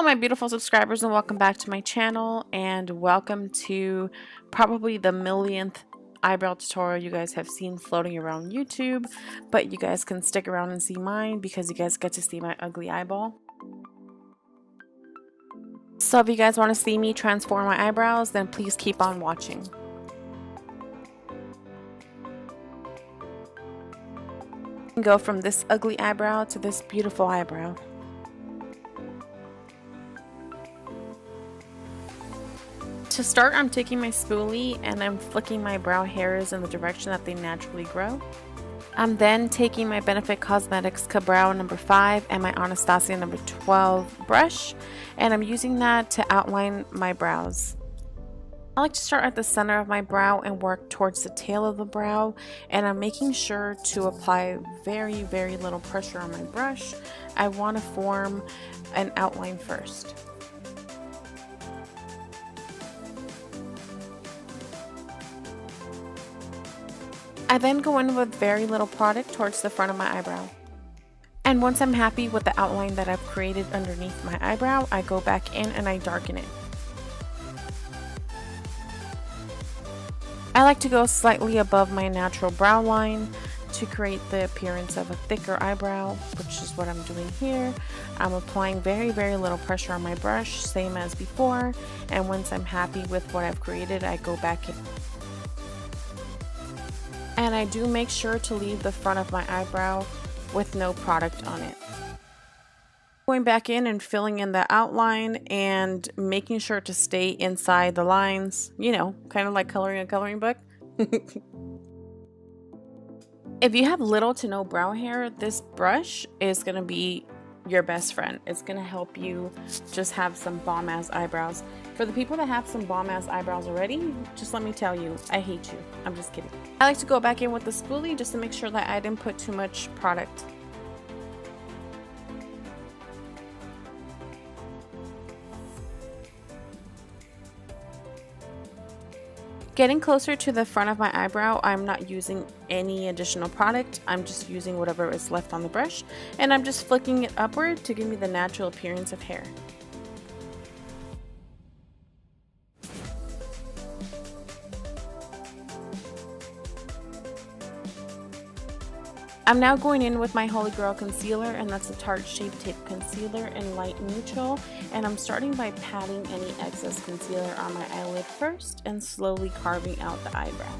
Hello my beautiful subscribers and welcome back to my channel, and welcome to probably the millionth eyebrow tutorial you guys have seen floating around YouTube, but you guys can stick around and see mine because you guys get to see my ugly eyeball. So if you guys want to see me transform my eyebrows, then please keep on watching. Go from this ugly eyebrow to this beautiful eyebrow. To start, I'm taking my spoolie and I'm flicking my brow hairs in the direction that they naturally grow. I'm then taking my Benefit Cosmetics Ka-Brow number 5 and my Anastasia number 12 brush, and I'm using that to outline my brows. I like to start at the center of my brow and work towards the tail of the brow, and I'm making sure to apply very little pressure on my brush. I want to form an outline first. I then go in with very little product towards the front of my eyebrow. And once I'm happy with the outline that I've created underneath my eyebrow, I go back in and I darken it. I like to go slightly above my natural brow line to create the appearance of a thicker eyebrow, which is what I'm doing here. I'm applying very little pressure on my brush, same as before, and once I'm happy with what I've created, I go back in. And I do make sure to leave the front of my eyebrow with no product on it. Going back in and filling in the outline and making sure to stay inside the lines, you know, kind of like coloring a coloring book. If you have little to no brow hair, this brush is going to be your best friend. It's going to help you just have some bomb ass eyebrows. For the people that have some bomb ass eyebrows already, just let me tell you, I hate you. I'm just kidding. I like to go back in with the spoolie just to make sure that I didn't put too much product. Getting closer to the front of my eyebrow, I'm not using any additional product. I'm just using whatever is left on the brush, and I'm just flicking it upward to give me the natural appearance of hair. I'm now going in with my Holy Grail concealer, and that's a Tarte Shape Tape concealer in light neutral, and I'm starting by patting any excess concealer on my eyelid first and slowly carving out the eyebrow.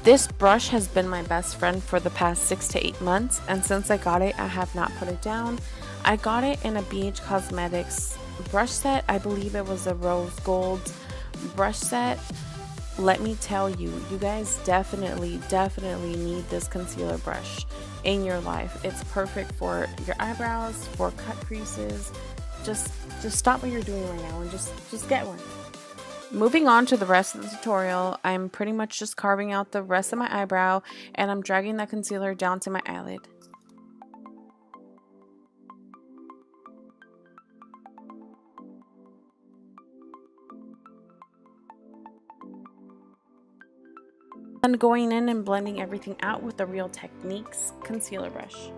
This brush has been my best friend for the past 6 to 8 months, and since I got it, I have not put it down. I got it in a BH Cosmetics brush set. I believe it was a rose gold brush set. Let me tell you, you guys definitely need this concealer brush in your life. It's perfect for your eyebrows, for cut creases. Just stop what you're doing right now and just get one. Moving on to the rest of the tutorial, I'm pretty much just carving out the rest of my eyebrow, and I'm dragging that concealer down to my eyelid. And going in and blending everything out with the Real Techniques concealer brush.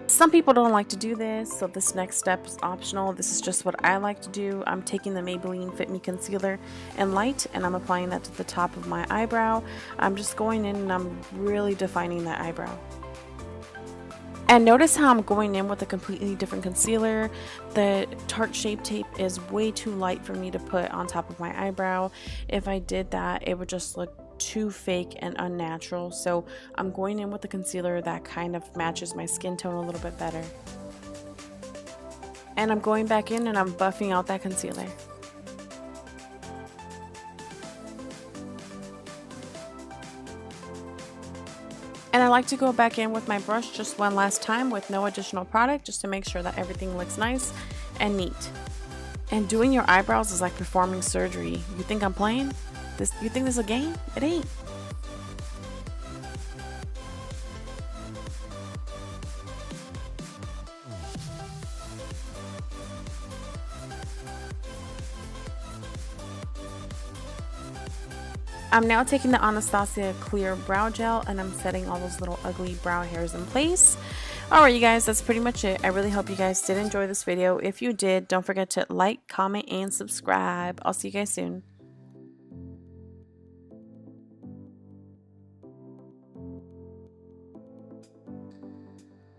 Some people don't like to do this, so this next step is optional. This is just what I like to do. I'm taking the Maybelline Fit Me concealer in light, and I'm applying that to the top of my eyebrow. I'm just going in and I'm really defining that eyebrow. And notice how I'm going in with a completely different concealer. The Tarte Shape Tape is way too light for me to put on top of my eyebrow. If I did that, it would just look too fake and unnatural. So I'm going in with a concealer that kind of matches my skin tone a little bit better. And I'm going back in and I'm buffing out that concealer. And I like to go back in with my brush just one last time with no additional product, just to make sure that everything looks nice and neat. And doing your eyebrows is like performing surgery. You think I'm playing? You think this is a game? It ain't. I'm now taking the Anastasia Clear Brow Gel and I'm setting all those little ugly brow hairs in place. Alright you guys, that's pretty much it. I really hope you guys did enjoy this video. If you did, don't forget to like, comment, and subscribe. I'll see you guys soon.